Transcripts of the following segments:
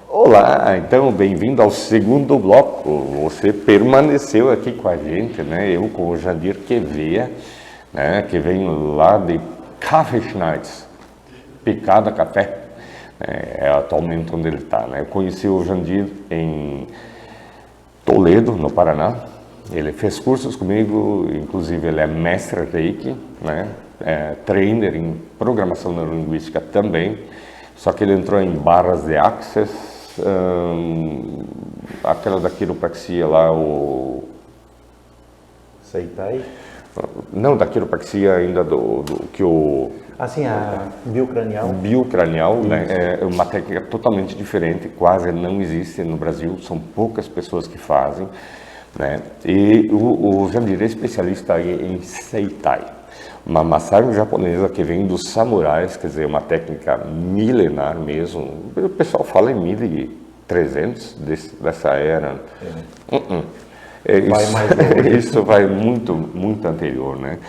Olá, então bem-vindo ao segundo bloco. Você permaneceu aqui com a gente, né? Eu com o Jandir Quevea, né? Que vem lá de Kaffeeschnitz, Picada Café, é atualmente onde ele está, né? Eu conheci o Jandir em Toledo, no Paraná. Ele fez cursos comigo, inclusive ele é mestre Reiki, né? Trainer em programação neurolinguística também, só que ele entrou em barras de Access, aquela da quiropraxia lá, o... Seitai? Não, da quiropraxia ainda do que o... Assim, a biocranial? Biocranial, né? É uma técnica totalmente diferente, quase não existe no Brasil, são poucas pessoas que fazem, né? E o Jandir é especialista em Seitai, uma massagem japonesa que vem dos samurais, quer dizer, uma técnica milenar mesmo. O pessoal fala em 1300 dessa era. Vai mais longe. Isso vai muito anterior, né?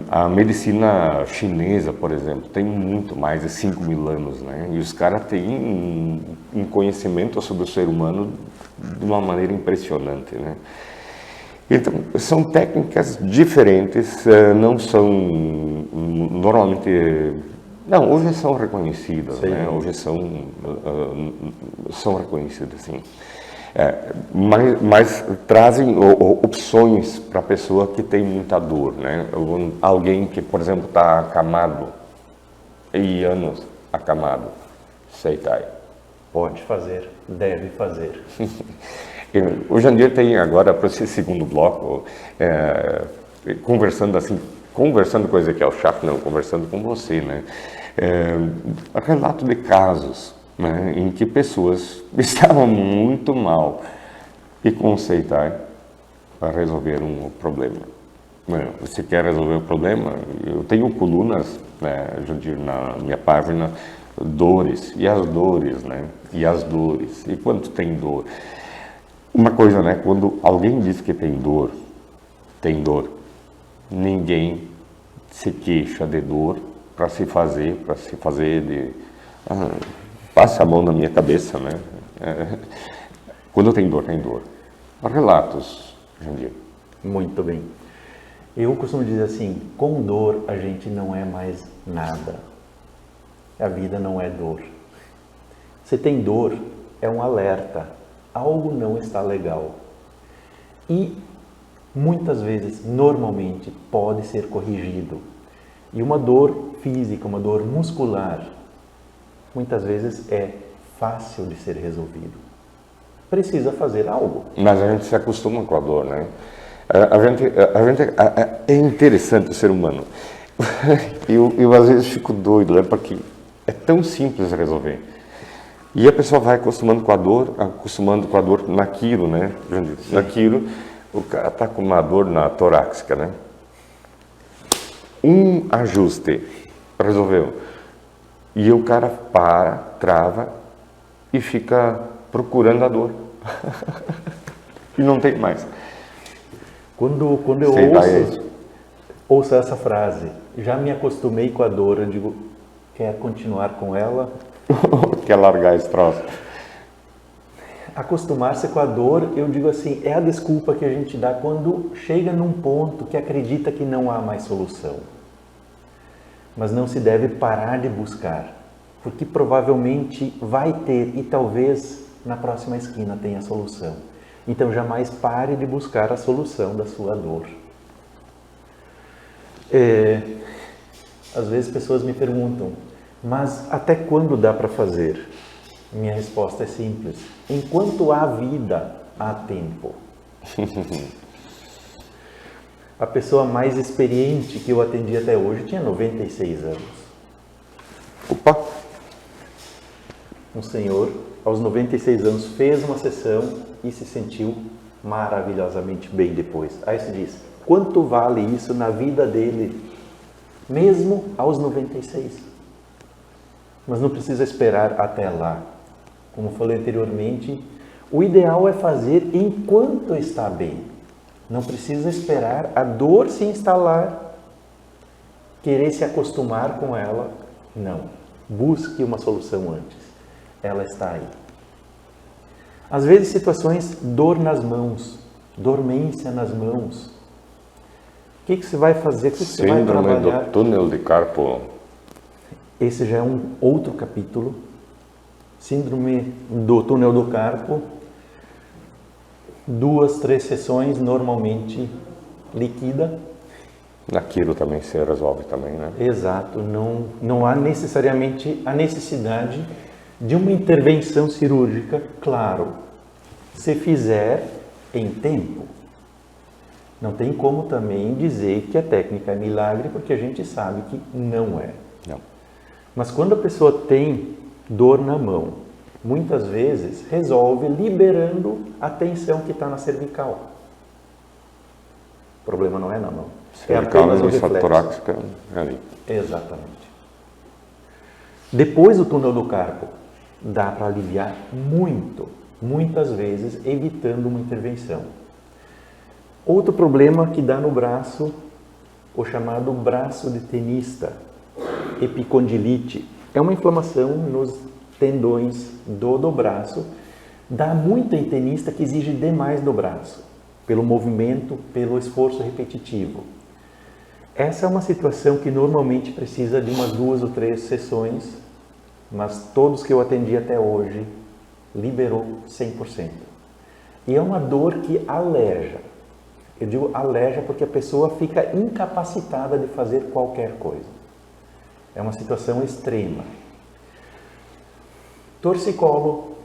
A medicina chinesa, por exemplo, tem muito mais de 5.000 anos, né? E os caras têm um conhecimento sobre o ser humano de uma maneira impressionante, né? Então, são técnicas diferentes, não são normalmente... Não, hoje são reconhecidas, né? Hoje são reconhecidas, sim. Mas trazem opções para a pessoa que tem muita dor, né? Alguém que, por exemplo, está acamado, e anos acamado, Seitai. Pode fazer, deve fazer. O Jandir tem agora, para esse segundo bloco, conversando com o Ezequiel Schaff, não, conversando com você, né? Relato de casos, né, em que pessoas estavam muito mal e com o Seitai para resolver um problema. Você quer resolver o problema? Eu tenho colunas, né, Jandir, na minha página, dores, e as dores, né? E as dores, e quanto tem dor? Uma coisa, né? Quando alguém diz que tem dor, ninguém se queixa de dor para se fazer de... passa a mão na minha cabeça, né? Quando tem dor, tem dor. Relatos, Jandir. Muito bem. Eu costumo dizer assim, com dor a gente não é mais nada. A vida não é dor. Se tem dor, é um alerta. Algo não está legal. E muitas vezes, normalmente, pode ser corrigido. E uma dor física, uma dor muscular, muitas vezes é fácil de ser resolvido. Precisa fazer algo. Mas a gente se acostuma com a dor, né? É interessante o ser humano. Eu às vezes fico doido, né? Porque é tão simples resolver. E a pessoa vai acostumando com a dor naquilo, né? Naquilo, o cara está com uma dor na torácica, né? Um ajuste, resolveu. E o cara trava e fica procurando a dor. E não tem mais. Quando eu ouço essa frase, já me acostumei com a dor, eu digo, quer continuar com ela? Quer largar esse troço? Acostumar-se com a dor, eu digo assim, é a desculpa que a gente dá quando chega num ponto que acredita que não há mais solução. Mas não se deve parar de buscar, porque provavelmente vai ter e talvez na próxima esquina tenha a solução. Então jamais pare de buscar a solução da sua dor. Às vezes pessoas me perguntam, mas até quando dá para fazer? Minha resposta é simples. Enquanto há vida, há tempo. A pessoa mais experiente que eu atendi até hoje tinha 96 anos. Opa! Um senhor, aos 96 anos, fez uma sessão e se sentiu maravilhosamente bem depois. Aí se diz, quanto vale isso na vida dele, mesmo aos 96? mas não precisa esperar até lá. Como falei anteriormente, o ideal é fazer enquanto está bem. Não precisa esperar a dor se instalar, querer se acostumar com ela. Não. Busque uma solução antes. Ela está aí. Às vezes, situações, dor nas mãos, dormência nas mãos. O que você vai fazer? O que você vai trabalhar? Síndrome do túnel de carpo. Esse já é um outro capítulo. Síndrome do túnel do carpo. 2, 3 sessões, normalmente liquida. Naquilo também se resolve também, né? Exato. Não há necessariamente a necessidade de uma intervenção cirúrgica, claro, se fizer em tempo. Não tem como também dizer que a técnica é milagre, porque a gente sabe que não é. Não. Mas quando a pessoa tem dor na mão, muitas vezes resolve liberando a tensão que está na cervical. O problema não é na mão. Cervical, apenas o reflexo. torácica, ali. Exatamente. Depois do túnel do carpo, dá para aliviar muito, muitas vezes evitando uma intervenção. Outro problema que dá no braço, o chamado braço de tenista, epicondilite, é uma inflamação nos tendões do braço, dá muito em tenista que exige demais do braço, pelo movimento, pelo esforço repetitivo. Essa é uma situação que normalmente precisa de umas 2 ou 3 sessões, mas todos que eu atendi até hoje liberou 100%. E é uma dor que aleja. Eu digo aleja porque a pessoa fica incapacitada de fazer qualquer coisa. É uma situação extrema. Torcicolo,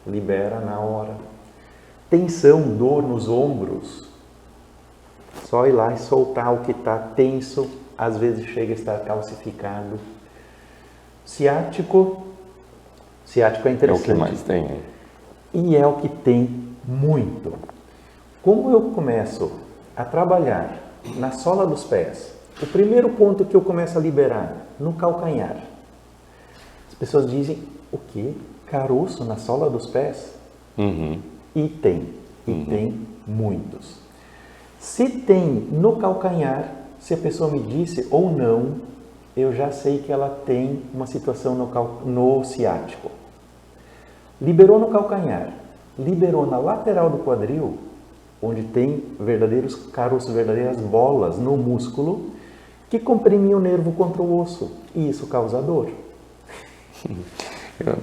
libera na hora. Tensão, dor nos ombros. Só ir lá e soltar o que está tenso, às vezes chega a estar calcificado. Ciático é interessante. É o que mais tem. E é o que tem muito. Como eu começo a trabalhar na sola dos pés, o primeiro ponto que eu começo a liberar, no calcanhar. As pessoas dizem, o quê? Caroço na sola dos pés? Uhum. E tem muitos. Se tem no calcanhar, se a pessoa me disse ou não, eu já sei que ela tem uma situação no ciático. Liberou no calcanhar, liberou na lateral do quadril, onde tem verdadeiros caroços, verdadeiras bolas no músculo, que comprimem o nervo contra o osso, e isso causa dor.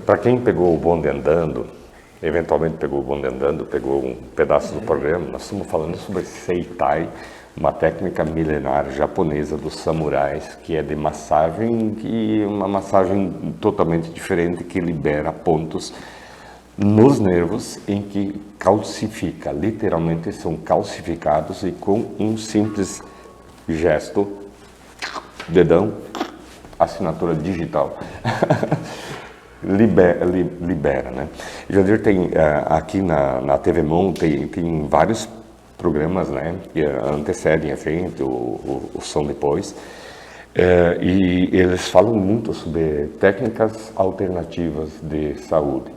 Para quem pegou o bonde andando, eventualmente pegou o bonde andando, pegou um pedaço do programa, nós estamos falando sobre Seitai, uma técnica milenar japonesa dos samurais, que é de massagem, e uma massagem totalmente diferente, que libera pontos nos nervos em que calcifica, literalmente são calcificados, e com um simples gesto, dedão, assinatura digital, libera, né? Jandir, tem aqui na TV Mon tem vários programas, né, que antecedem a gente, o Som Depois, e eles falam muito sobre técnicas alternativas de saúde.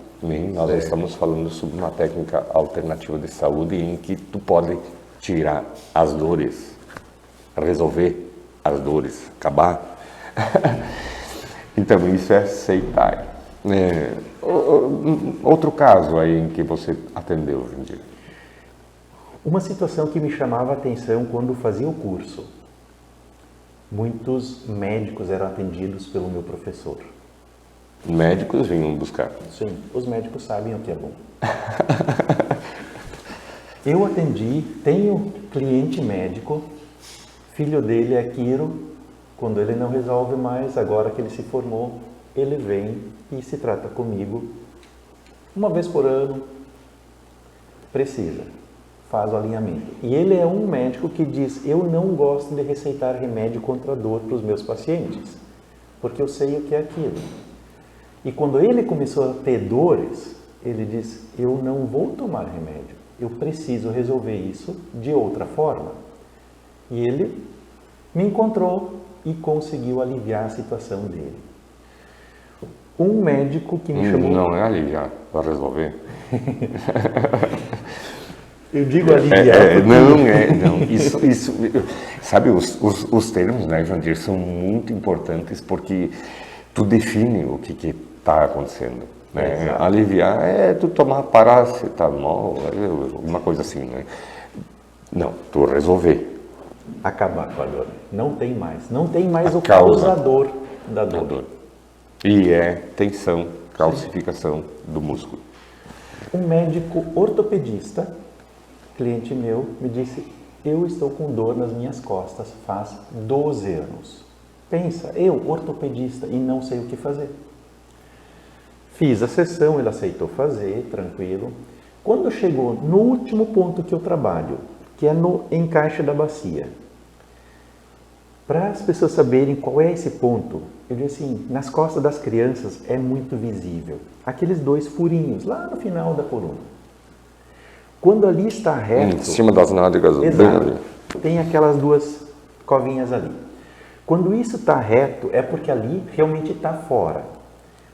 Nós estamos falando sobre uma técnica alternativa de saúde em que tu pode tirar as dores, resolver as dores, acabar. Então, isso é Seitai. Outro caso aí em que você atendeu hoje em dia? Uma situação que me chamava a atenção quando fazia o curso. Muitos médicos eram atendidos pelo meu professor. Médicos vinham buscar? Sim, os médicos sabem o que é bom. Eu atendi, tenho cliente médico, filho dele é quiro, quando ele não resolve mais, agora que ele se formou, ele vem e se trata comigo uma vez por ano, precisa, faz o alinhamento. E ele é um médico que diz, eu não gosto de receitar remédio contra dor para os meus pacientes, porque eu sei o que é aquilo. E quando ele começou a ter dores, ele disse, eu não vou tomar remédio, eu preciso resolver isso de outra forma. E ele me encontrou e conseguiu aliviar a situação dele. Um médico que me chamou... Não é aliviar, para resolver. Eu digo aliviar porque... Não. Isso, sabe, os termos, né, Jandir, são muito importantes porque tu define o que está acontecendo. Né? Exato. Aliviar é tu tomar paracetamol, uma coisa assim, né? Não, tu resolver. Acabar com a dor. Não tem mais. Não tem mais A o causa causador da A dor. dor. E é tensão, calcificação do músculo. Um médico ortopedista, cliente meu, me disse: eu estou com dor nas minhas costas faz 12 anos. Pensa, eu, ortopedista, e não sei o que fazer. Fiz a sessão, ele aceitou fazer, tranquilo. Quando chegou no último ponto que eu trabalho, que é no encaixe da bacia, para as pessoas saberem qual é esse ponto, eu disse assim, nas costas das crianças é muito visível. Aqueles 2 furinhos, lá no final da coluna. Quando ali está reto... Em cima das nádegas, bem Exato. ali. Tem aquelas 2 covinhas ali. Quando isso está reto, é porque ali realmente está fora.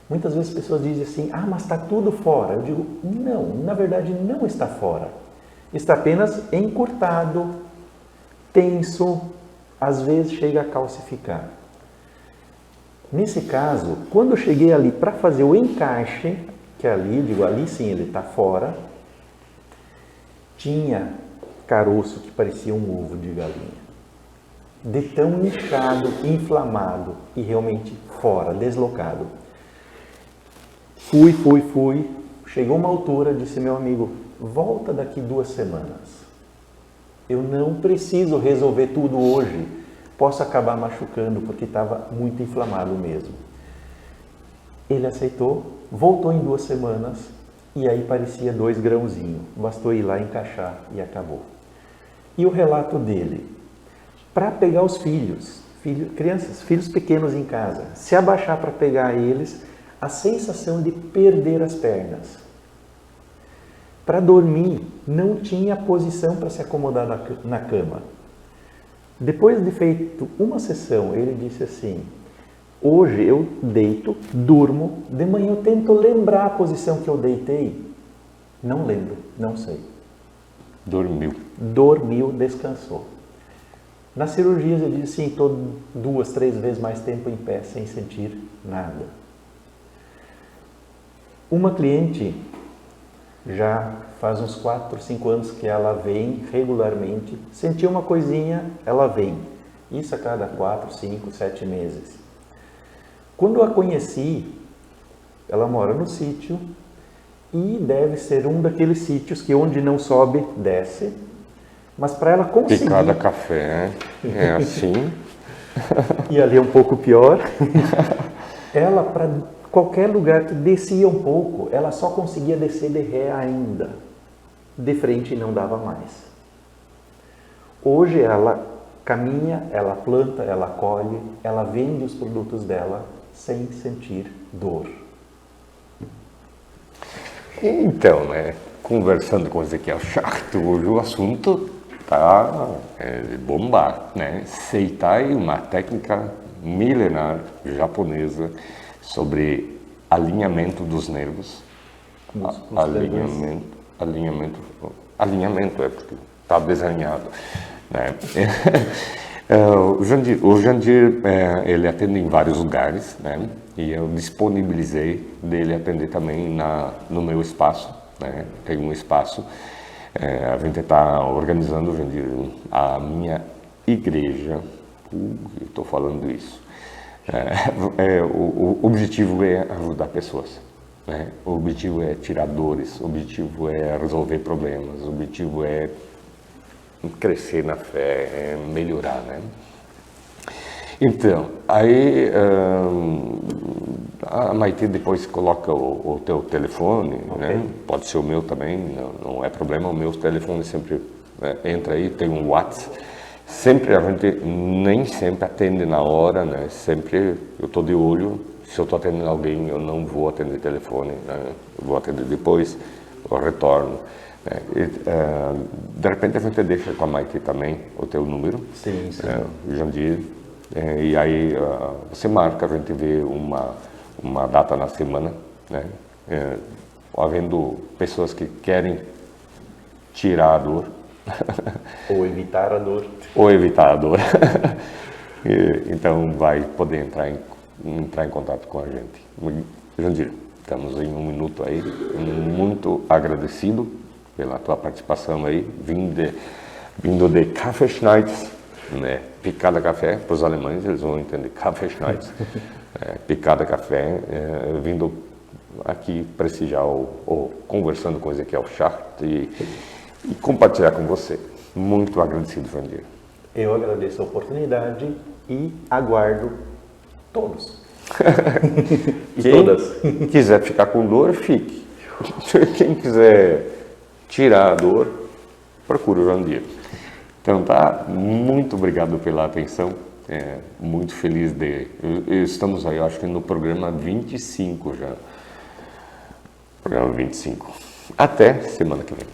Muitas vezes as pessoas dizem assim, mas está tudo fora. Eu digo, não, na verdade não está fora. Está apenas encurtado, tenso, às vezes chega a calcificar. Nesse caso, quando eu cheguei ali para fazer o encaixe, que é ali, digo, ali sim ele está fora, tinha caroço que parecia um ovo de galinha. De tão inchado, inflamado e realmente fora, deslocado. Fui. Chegou uma altura, disse meu amigo, volta daqui 2 semanas. Eu não preciso resolver tudo hoje. Posso acabar machucando porque estava muito inflamado mesmo. Ele aceitou, voltou em 2 semanas e aí parecia 2 grãozinhos. Bastou ir lá encaixar e acabou. E o relato dele? Para pegar os filhos, filhos pequenos em casa, se abaixar para pegar eles, a sensação de perder as pernas. Para dormir, não tinha posição para se acomodar na cama. Depois de feito uma sessão, ele disse assim, hoje eu deito, durmo, de manhã eu tento lembrar a posição que eu deitei. Não lembro, não sei. Dormiu, descansou. Nas cirurgias ele disse assim, estou 2, 3 vezes mais tempo em pé sem sentir nada. Uma cliente, já faz uns 4, 5 anos que ela vem regularmente, sentiu uma coisinha, ela vem. Isso a cada 4, 5, 7 meses. Quando eu a conheci, ela mora no sítio e deve ser um daqueles sítios que onde não sobe, desce. Mas para ela conseguir... Picada café, é assim. E ali é um pouco pior. Ela, para qualquer lugar que descia um pouco, ela só conseguia descer de ré ainda. De frente não dava mais. Hoje ela caminha, ela planta, ela colhe, ela vende os produtos dela sem sentir dor. Então, né, conversando com o Ezequiel Schacht, hoje o assunto tá bombar, né? Seitai, uma técnica milenar japonesa sobre alinhamento dos nervos. Alinhamento é porque está desalinhado, né? O Jandir, ele atende em vários lugares, né? E eu disponibilizei dele atender também no meu espaço, né? Tem um espaço, a gente está organizando, Jandir, a minha igreja, eu estou falando isso. O objetivo é ajudar pessoas, né? O objetivo é tirar dores, o objetivo é resolver problemas, o objetivo é crescer na fé, é melhorar, né? Então, aí a Maite depois coloca o teu telefone, okay, né? Pode ser o meu também, não é problema, o meu telefone sempre entra aí, tem um WhatsApp. Sempre a gente nem sempre atende na hora, né? Sempre eu estou de olho. Se eu estou atendendo alguém, eu não vou atender telefone, né? Eu vou atender depois, eu retorno. Né? De repente a gente deixa com a Maite também o teu número, sim. O Jandir, e aí você marca, a gente vê uma data na semana, né? Havendo pessoas que querem tirar a dor. Ou evitar a dor. Ou evitar a dor. Então vai poder entrar em contato com a gente. Jandir, estamos em 1 minuto aí. Muito agradecido pela tua participação aí, vindo de Kaffeeschneids, né? Picada café, para os alemães eles vão entender Kaffeeschneids, picada café, vindo aqui prestigiar ou conversando com Ezequiel Schacht e compartilhar com você. Muito agradecido, Jandir. Eu agradeço a oportunidade e aguardo todos. Quem quiser ficar com dor, fique. Quem quiser tirar a dor, procure o Jandir. Então tá, muito obrigado pela atenção. Muito feliz estamos aí, acho que no programa 25 já. Programa 25. Até semana que vem.